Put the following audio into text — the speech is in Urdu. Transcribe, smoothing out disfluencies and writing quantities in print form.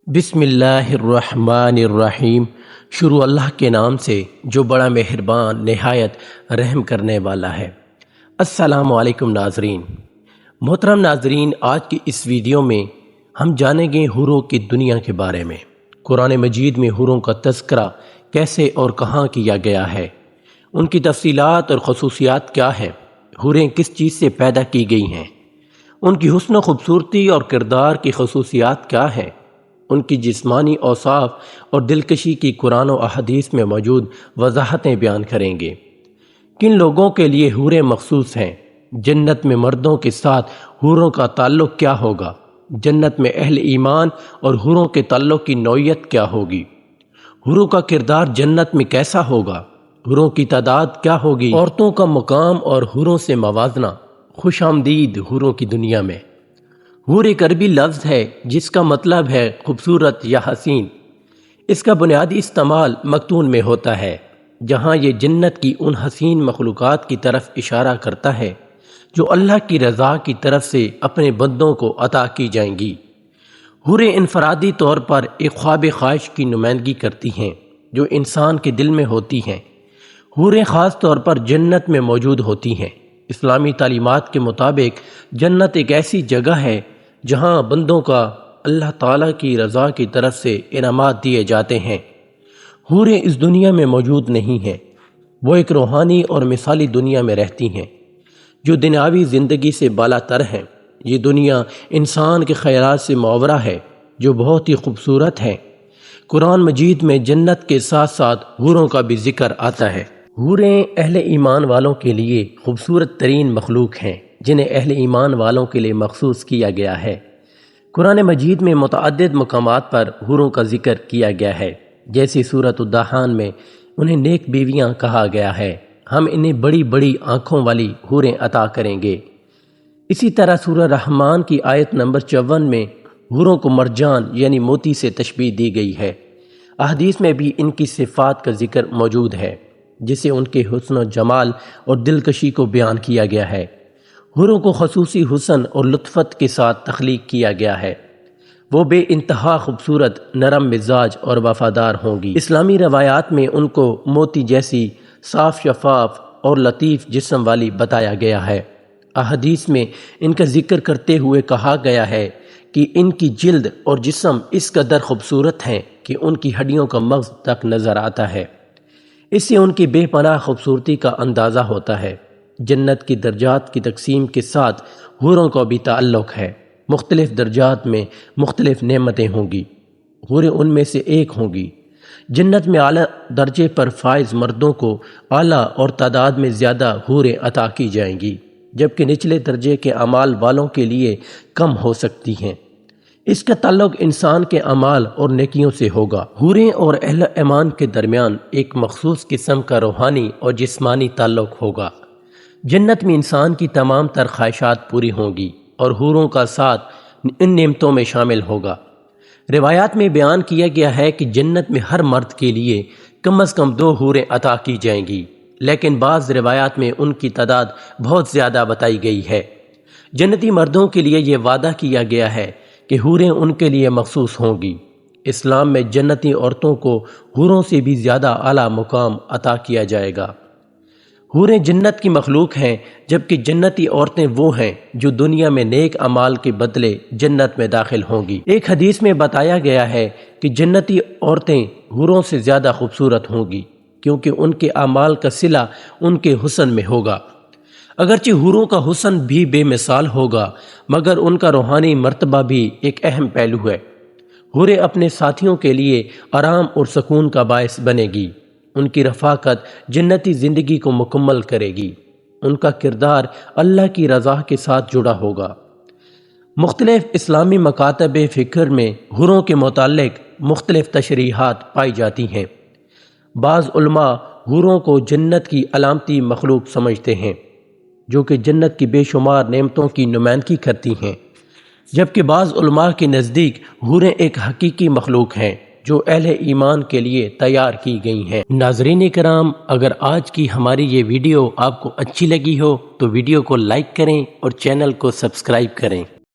بسم اللہ الرحمن الرحیم۔ شروع اللہ کے نام سے جو بڑا مہربان نہایت رحم کرنے والا ہے۔ السلام علیکم ناظرین۔ محترم ناظرین، آج کی اس ویڈیو میں ہم جانیں گے حوروں کی دنیا کے بارے میں۔ قرآن مجید میں حوروں کا تذکرہ کیسے اور کہاں کیا گیا ہے، ان کی تفصیلات اور خصوصیات کیا ہیں، حوریں کس چیز سے پیدا کی گئی ہیں، ان کی حسن و خوبصورتی اور کردار کی خصوصیات کیا ہیں، ان کی جسمانی اوصاف اور دلکشی کی قرآن و احادیث میں موجود وضاحتیں بیان کریں گے۔ کن لوگوں کے لیے حوریں مخصوص ہیں، جنت میں مردوں کے ساتھ حوروں کا تعلق کیا ہوگا، جنت میں اہل ایمان اور حوروں کے تعلق کی نوعیت کیا ہوگی، حوروں کا کردار جنت میں کیسا ہوگا، حوروں کی تعداد کیا ہوگی، عورتوں کا مقام اور حوروں سے موازنہ۔ خوش آمدید حوروں کی دنیا میں۔ حور ایک عربی لفظ ہے جس کا مطلب ہے خوبصورت یا حسین۔ اس کا بنیادی استعمال مقتون میں ہوتا ہے، جہاں یہ جنت کی ان حسین مخلوقات کی طرف اشارہ کرتا ہے جو اللہ کی رضا کی طرف سے اپنے بندوں کو عطا کی جائیں گی۔ حوریں انفرادی طور پر ایک خواب خواہش کی نمائندگی کرتی ہیں جو انسان کے دل میں ہوتی ہیں۔ حوریں خاص طور پر جنت میں موجود ہوتی ہیں۔ اسلامی تعلیمات کے مطابق جنت ایک ایسی جگہ ہے جہاں بندوں کا اللہ تعالیٰ کی رضا کی طرف سے انعامات دیے جاتے ہیں۔ حوریں اس دنیا میں موجود نہیں ہیں، وہ ایک روحانی اور مثالی دنیا میں رہتی ہیں جو دنیاوی زندگی سے بالا تر ہے۔ یہ دنیا انسان کے خیالات سے معورہ ہے جو بہت ہی خوبصورت ہے۔ قرآن مجید میں جنت کے ساتھ ساتھ حوروں کا بھی ذکر آتا ہے۔ حوریں اہل ایمان والوں کے لیے خوبصورت ترین مخلوق ہیں جنہیں اہل ایمان والوں کے لیے مخصوص کیا گیا ہے۔ قرآن مجید میں متعدد مقامات پر حوروں کا ذکر کیا گیا ہے، جیسے سورۃ الدخان میں انہیں نیک بیویاں کہا گیا ہے، ہم انہیں بڑی بڑی آنکھوں والی حوریں عطا کریں گے۔ اسی طرح سورہ رحمان کی آیت نمبر 54 میں حوروں کو مرجان یعنی موتی سے تشبیہ دی گئی ہے۔ احادیث میں بھی ان کی صفات کا ذکر موجود ہے، جسے ان کے حسن و جمال اور دلکشی کو بیان کیا گیا ہے۔ حوروں کو خصوصی حسن اور لطفت کے ساتھ تخلیق کیا گیا ہے۔ وہ بے انتہا خوبصورت، نرم مزاج اور وفادار ہوں گی۔ اسلامی روایات میں ان کو موتی جیسی صاف شفاف اور لطیف جسم والی بتایا گیا ہے۔ احادیث میں ان کا ذکر کرتے ہوئے کہا گیا ہے کہ ان کی جلد اور جسم اس قدر خوبصورت ہیں کہ ان کی ہڈیوں کا مغز تک نظر آتا ہے۔ اس سے ان کی بے پناہ خوبصورتی کا اندازہ ہوتا ہے۔ جنت کی درجات کی تقسیم کے ساتھ حوروں کا بھی تعلق ہے۔ مختلف درجات میں مختلف نعمتیں ہوں گی، حوریں ان میں سے ایک ہوں گی۔ جنت میں اعلیٰ درجے پر فائز مردوں کو اعلیٰ اور تعداد میں زیادہ حوریں عطا کی جائیں گی، جبکہ نچلے درجے کے اعمال والوں کے لیے کم ہو سکتی ہیں۔ اس کا تعلق انسان کے اعمال اور نیکیوں سے ہوگا۔ حوریں اور اہل ایمان کے درمیان ایک مخصوص قسم کا روحانی اور جسمانی تعلق ہوگا۔ جنت میں انسان کی تمام تر خواہشات پوری ہوں گی اور حوروں کا ساتھ ان نعمتوں میں شامل ہوگا۔ روایات میں بیان کیا گیا ہے کہ جنت میں ہر مرد کے لیے کم از کم 2 حوریں عطا کی جائیں گی، لیکن بعض روایات میں ان کی تعداد بہت زیادہ بتائی گئی ہے۔ جنتی مردوں کے لیے یہ وعدہ کیا گیا ہے کہ حوریں ان کے لیے مخصوص ہوں گی۔ اسلام میں جنتی عورتوں کو حوروں سے بھی زیادہ اعلیٰ مقام عطا کیا جائے گا۔ حوریں جنت کی مخلوق ہیں، جبکہ جنتی عورتیں وہ ہیں جو دنیا میں نیک اعمال کے بدلے جنت میں داخل ہوں گی۔ ایک حدیث میں بتایا گیا ہے کہ جنتی عورتیں حوروں سے زیادہ خوبصورت ہوں گی، کیونکہ ان کے اعمال کا صلہ ان کے حسن میں ہوگا۔ اگرچہ حوروں کا حسن بھی بے مثال ہوگا، مگر ان کا روحانی مرتبہ بھی ایک اہم پہلو ہے۔ حوریں اپنے ساتھیوں کے لیے آرام اور سکون کا باعث بنے گی۔ ان کی رفاقت جنتی زندگی کو مکمل کرے گی۔ ان کا کردار اللہ کی رضا کے ساتھ جڑا ہوگا۔ مختلف اسلامی مکاتب فکر میں حوروں کے متعلق مختلف تشریحات پائی جاتی ہیں۔ بعض علماء حوروں کو جنت کی علامتی مخلوق سمجھتے ہیں جو کہ جنت کی بے شمار نعمتوں کی نمائندگی کرتی ہیں، جبکہ بعض علماء کے نزدیک حوریں ایک حقیقی مخلوق ہیں جو اہل ایمان کے لیے تیار کی گئی ہیں۔ ناظرین کرام، اگر آج کی ہماری یہ ویڈیو آپ کو اچھی لگی ہو تو ویڈیو کو لائک کریں اور چینل کو سبسکرائب کریں۔